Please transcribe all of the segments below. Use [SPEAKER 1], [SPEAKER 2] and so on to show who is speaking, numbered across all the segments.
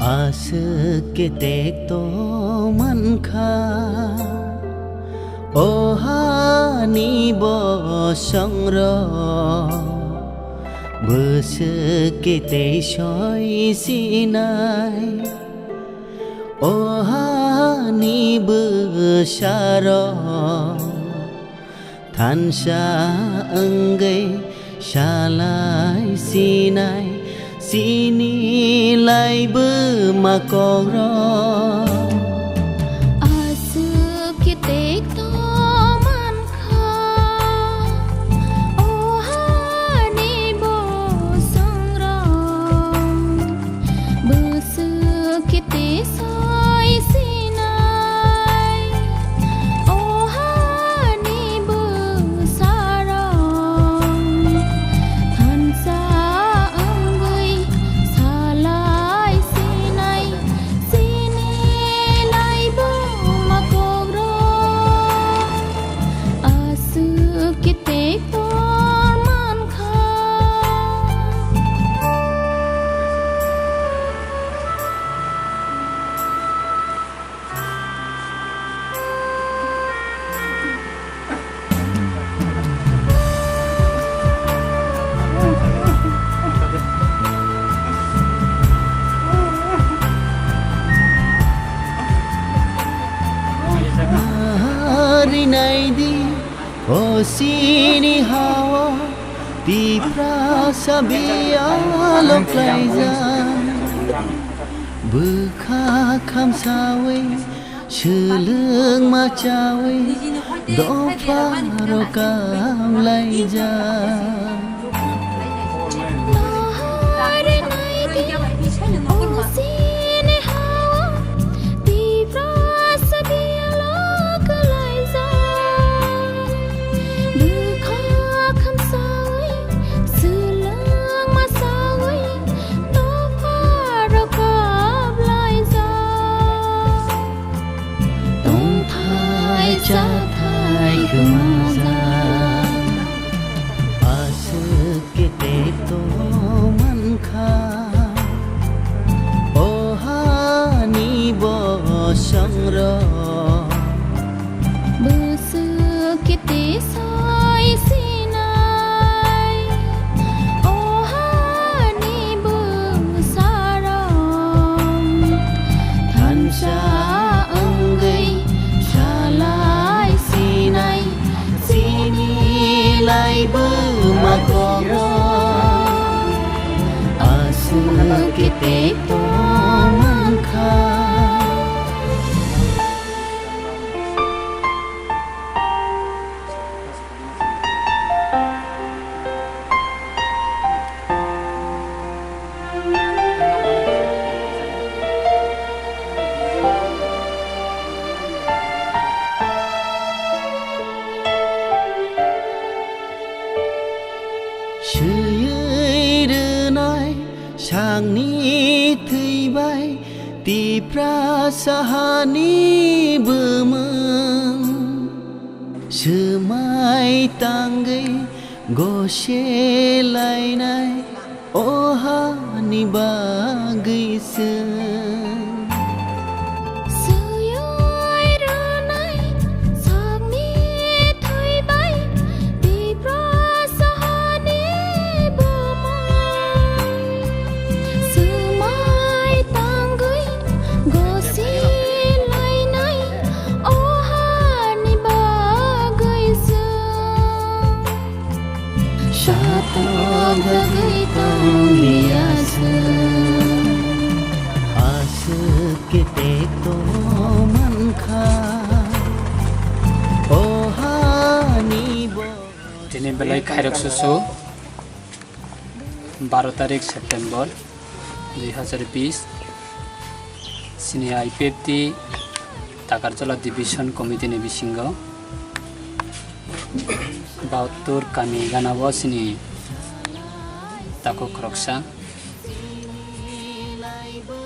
[SPEAKER 1] आस के देख तो मन खा ओहानी बो संग्र बस के ते शोई सिनाय ओहानी बसार थानसा अंगै शालाय सिनाय sini lai bermakora
[SPEAKER 2] asuk kitek to manka ohani bo sangra besuk kite soi sinai ohani besara thansa
[SPEAKER 1] Naidi o sini hawa di prasabia loklaiza bekha kham sawe shulung macawe do paro kam laija Catai kemaza asuk kite to manka ohani bo sangra
[SPEAKER 2] besuk kite soi sinai ohani besara
[SPEAKER 1] thansa anggai shalai sinai sini lai bermakora asuk kite to manka Sangni theibai ti prasahani bemeng semai tanggai goshe lainai ohani bagai sen bagai biasa asuk kite to manka ohani bo
[SPEAKER 3] Dini belai khairok susu 12 तारिख September 2020 sini IPFT Takarjala Division Committee ni bisingo Bautur kami ganabo sini Tako Kroksa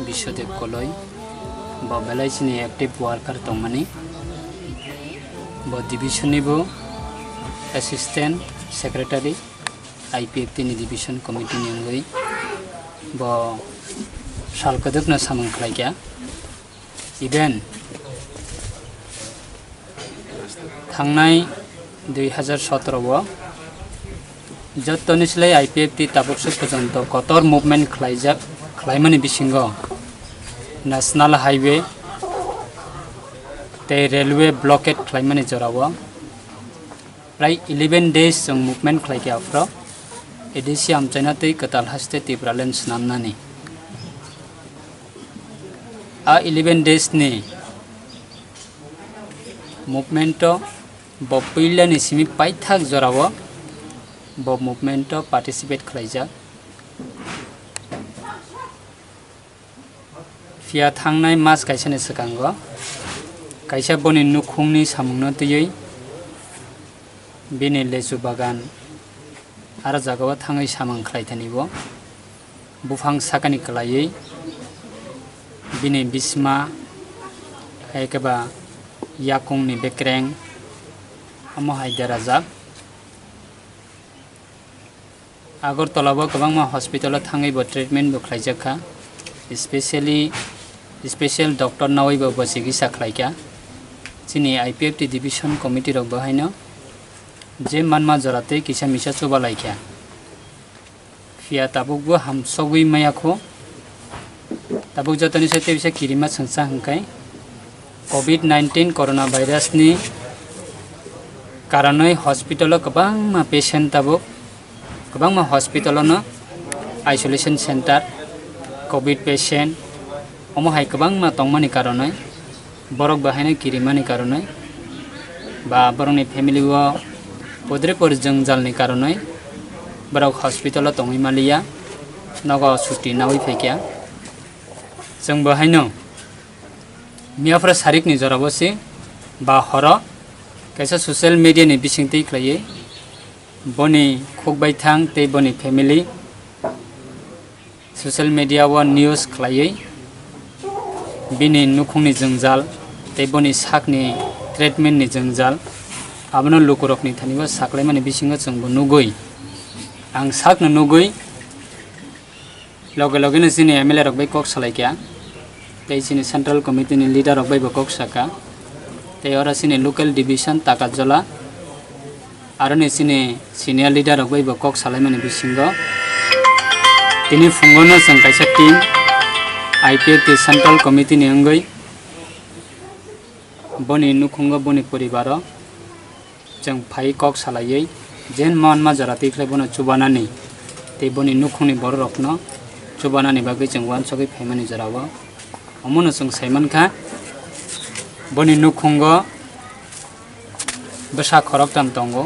[SPEAKER 3] Bishodev Koloi Bo belai sini active worker tongmani Bo division ni bo assistant secretary IPFT ni division committee ni ngoi bo salkaduk na samang khlaikya event thangnai 2017 o jottoni slai IPFT tabuksu pojonto kotor movement khlaijak khlaimani bisingo national highway te railway blockade khlaimani jorao Prai 11 days jong movement khlaikya afro edisi amchaina tei katal haste tibralen snamnani a 11 days ni movement bo puila ni simi paithak jorao bo movement participate khlaijak Fia thangnai mas kaisa ni sakango kaisa boni nukhungni samungno tiyei bini lesu bagan ara jagawa thangai samang khlaithanibo bufang sakani klayei bini bisma ekeba yakungni bekreng amo haidarajak Agartala bo kabangma hospital thangai bo treatment bo khlaijakha special doctor nawai bo chikisa khlaikya chini IPFT division committee rok bahaino je manma jorate kisa misa choba laikya fia tabuk bo ham sogui mayakho tabuk jotoni sate bisa kirima sangsa hangkai COVID-19 coronavirus ni karanoi hospital kabangma patient tabuk kabangma hospital no isolation center COVID patient omo hai kabangma tongmani karanoi borok bahaina kirimani karanoi ba borokni family wo podre por jangjalni karanoi borok hospital tongoi malia nogo chuti nawi phaikya jong bahaino miafra sarik ni jorabose ba horo kaisa social media ni bisingtei khlaye boni khokbai thang tei boni family social media wa news khlaye bini nukhungni jangjal tei boni sakni treatment ni jangjal abono lukurokni thaniba saklaimani bisingo chungbo nugui ang sakno nugui loge loge ni sini MLA rok bai kok salaikya tei sini central committee ni leader rok bai bo kok saka tei ora sini local division Takarjala aro ni sini senior leader rok bai bo kok salaimani bisingo tini fungono jong kaisa team IPFT central committee ni angoi boni nukhungo boni poribaro jeng phai kok salaiye jen manma jarati khlai bono chubanani tei boni nukhungni borokno chubanani bagai jeng wan sogai phaimani jarawa amono jeng saiman kha boni nukhungo basa khorok tam tongo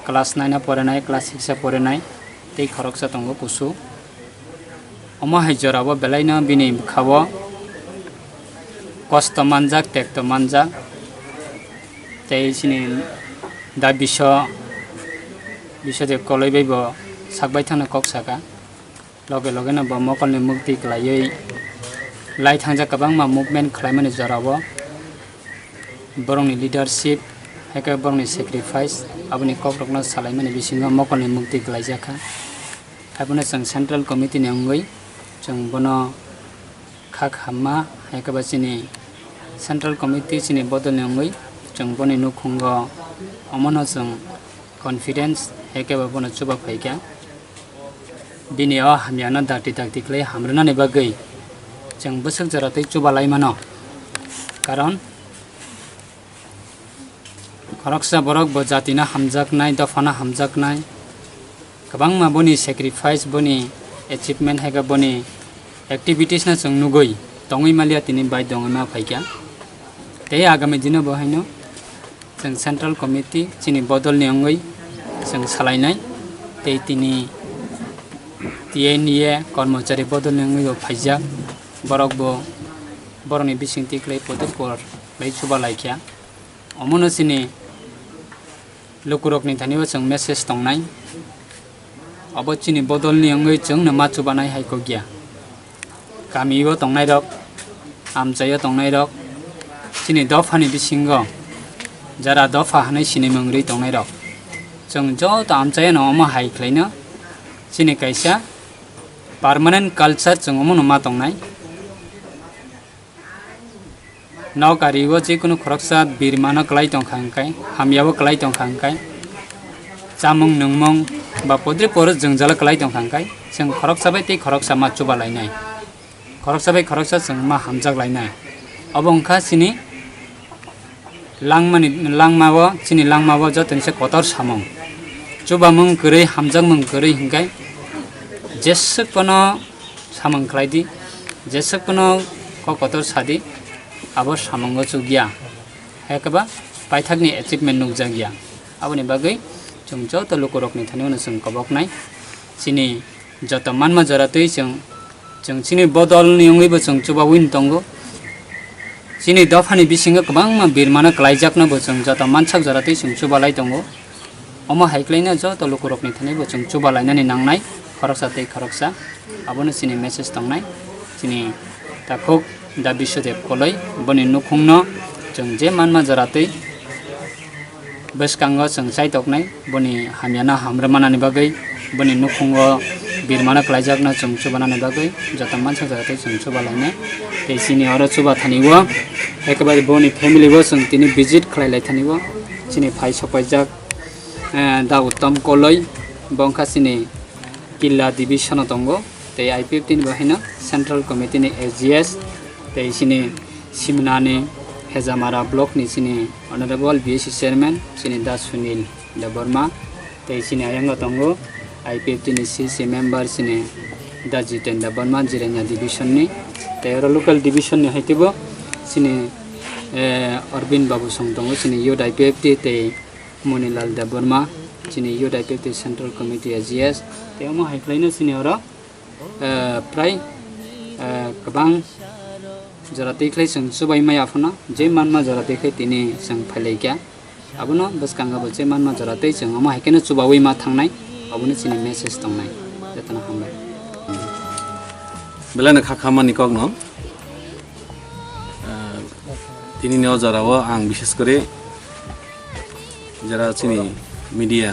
[SPEAKER 3] class 9 a porenai class 6 a porenai tei khorok sa tongo pusu omo hai jarawa belaina bini khawo kosto manjak tekto manjak tei sini da bisho de koloi bai bo sakbai thana kok saka loge loge na bo mokolni mukti klayei lai thangja kabangma movement khlaimani jarawo borongni leadership heka borongni sacrifice aboni kokrokno salaimani bisingo mokolni mukti klaijaka abona jang central committee ni angoi jang bono khak hamma heka basini central committee chini bodol ni angoi jang boni nukhungo amono jang confidence heka bono chuba phaikya bini o hamyana dakti klai hamrana ni bagai jang busak jaratei chuba laimano karon khoroksa borok bo jatina hamjaknai dofana hamjaknai kabangma boni sacrifice boni achievement heka boni activities na jang nugoi tongoi malia tini bai dongoi ma phaikya tei agami dino bahaino jang central committee chini bodol ni angoi jang salainai tei tini TNA कर्मचारी बदल नंगै Pfizer बरक बो boroni bising tiklei pote por lei chuba laikya omono sini lukurok ni thani wa chung message tongnai abo chini bodol ni angoi chung na ma chuba nai hai ko gya kami wo tongnai rok amchaya tongnai rok chini dofa ni bisingo jara dofa hanai sini mangrei tongnai rok chung jo ta amchaya no ma hai khlaina chini kaisa permanent culture chung omono ma tongnai नौकारी वो जिकुनु खरकसा बिरमानो क्लाइ तंखांखाय हामियाबो क्लाइ तंखांखाय चामुंग नंगमंग बा पद्रि पर जोंजाला क्लाइ तंखांखाय जों खरकसाबाय ते खरकसा मा चुबालायनाय खरकसाबाय खरकसा जों मा हामजागलायनाय अबंखा सिनि लांगमावो सिनि लांगमावो जतनसे कतर सामं चुबामंग गरै हामजागमंग गरै हिंगाय जेसकनो सामं क्लाइदि जेसकनो कतर सादि abo samango chugya hekaba paithakni achievement nukjagya aboni bagai chung joto lukurok ni thani ono chung koboknai chini joto manma jaratui chung chini bodol ni ongui bo chung chuba win tongo chini dofani bisinga kabangma birmana klaijakna bo chung joto manchak jaratui chung chuba lai tongo omo haikleina joto lukurok ni thani bo chung chuba lainani nangnai khoroksa tei khoroksa abono chini message tongnai chini takhok da Bishodev koloi boni nukhungno chung je manma jaratui beskango chung saitoknai boni hamiana hamramanani bagai boni nukhungo birmana klaijakna chung chubanani bagai jota mansa jaratui chung chubalaine tei sini oro chuba thaniwo ekabari boni family bo chung tini visit khlailai thaniwo chini phai sopaijak da uttam koloi bongkha sini killa division tongo tei IPF tin bahina central committee ni SGS tei sini simnani hezamara block ni sini honorable BSc chairman sini da Sunil da Burma tei sini ayanga tongo IPF ni CC member sini da Jiten da Burma Jirenya division ni tei oro local division ni haitibo sini Arvind Babu Song tongo sini youth IPF tei Monilal da Burma sini youth IPF central committee SGS tei omo haiflaina sini oro prai kabang जराते खै सं सुबाय my आफना जे मानमा जराते खै तिनि सं फैलाय क्या अबनो बसकांगा बचे मानमा जराते सं अमा हाकेनो सुबावै मा थांनाय अबनो चिनि मेसेज तंनाय जतना हामबाय
[SPEAKER 4] बेलाने खाखामानि कगनो तिनि नेव जरावो आं विशेष करे जरा चिनि मीडिया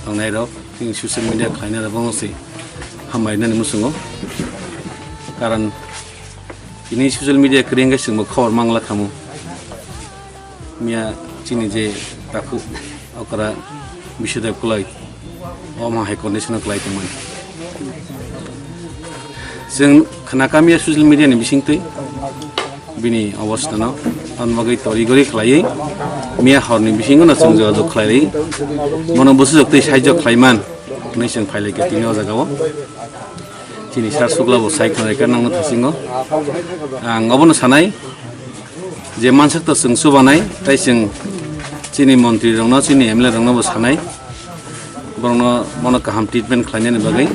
[SPEAKER 4] तंनाय र चिनि सोशल मीडिया खायना र बंगसै हामबायनानि मुसुङो कारण ini social media keringa semua khawar mangla kamu mia chini je taku okara Bishodev kolai oma hai condition kolai teman sing khana kami social media ni bising tui bini awasta na anbagai tori gori khlai mia hor ni bising na chung jo khlai mono busu jok tei saijok khlaiman nei sing phailai ke tini jagao chini sar sugla bo cycle ka nang thasingo ang obono sanai je mansak to sung subanai tai sing chini mantri rongna chini MLA rongna bo sanai borno mono kaham treatment khlaine ni bagai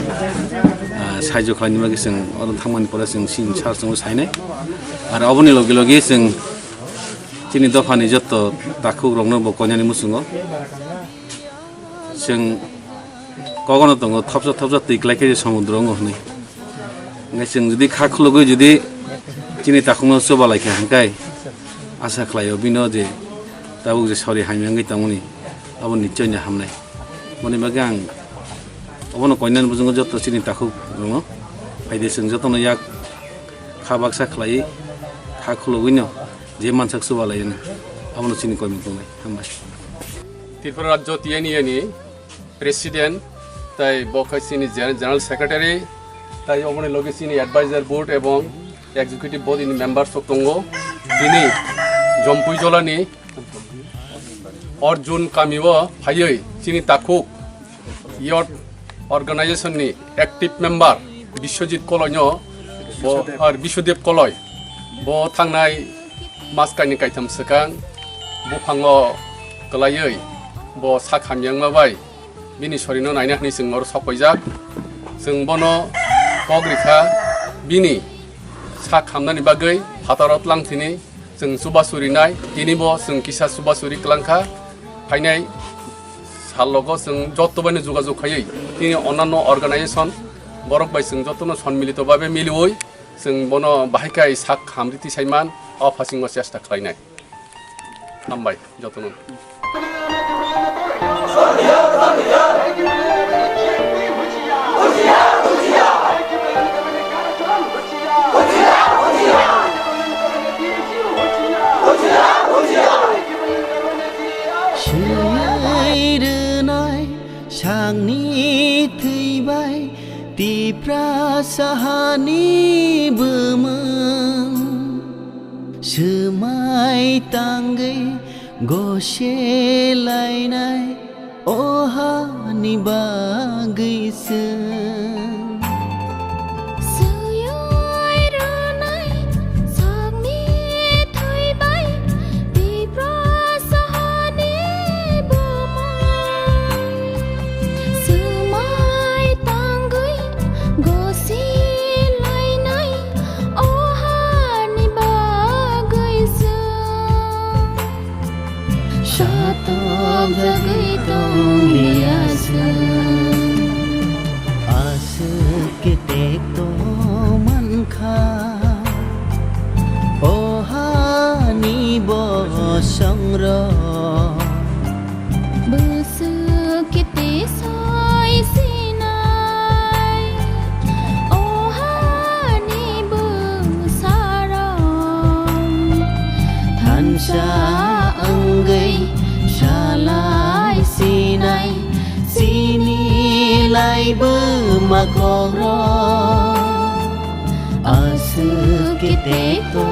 [SPEAKER 4] saijo khlaine bagai sing oro thangmani pore sing sin sar sung sainai ar oboni logi logi sing chini dofani jotto takhuk rongna bo konyani musungo sing kogono tongo thapsa tiklai ke samudro ngo hne ngasing judi khakhlogoi judi chini takhungno sobalai khe hangkai asa khlaio bino je tabu je sori haimyangai tamuni abo nichoi na hamnai moni bagang obono koinan bujungo jotto chini takhuk no faide sing jotto no yak khabaksa khlai khakhlogoi no je mansak sobalai na abono chini koimi tongai hambai
[SPEAKER 5] Tripura Rajyo TNE President তাই বখাইসিনি general secretary তাই অমনে লগেসিনি adviser board এবং executive board ইনি member সতঙ্গ দিনে জম্পুই জলানি অর্জুন কামিও ফাইयै চিনি তাকুক yacht অর্গানাইজেশননি active member Biswajit কলয়নো আর বিশ্বদেব কলয় ব থাংনাই মাসকাইনি কাইथाम सकां बुफाङो गलायै ब साखामयांमाबाय bini sorino naina hni sing or sokojak sing bono pogrikha bini सा खामनानि बागै हाताराव लांथिनि जों सुबासुरिनाय दिनैबो जों किसा सुबासुरि क्लांखा फाइनाय सालगो जों जतबानो যোগাযোগ खायै তিনি অন্যান্য অর্গানাইজেশন বরক বাই जों जतनो सन्मिलितभावे मिलिवै जों बनो बाहायखाय साख हामृति साइमान अफासिंग चेष्टा खालायनाय हामबाय जतनो
[SPEAKER 1] सांनि थैबाय तिफ्रा साहानि बोमोन सोमाय तांगै गसेलायनाय अहानि बागैसो संग्र
[SPEAKER 2] बसु किते साय सिनाय ओहानि बुसारा
[SPEAKER 1] थानसा अंगै शालाय सिनाय सिनिलायबो माखर आसु किते तो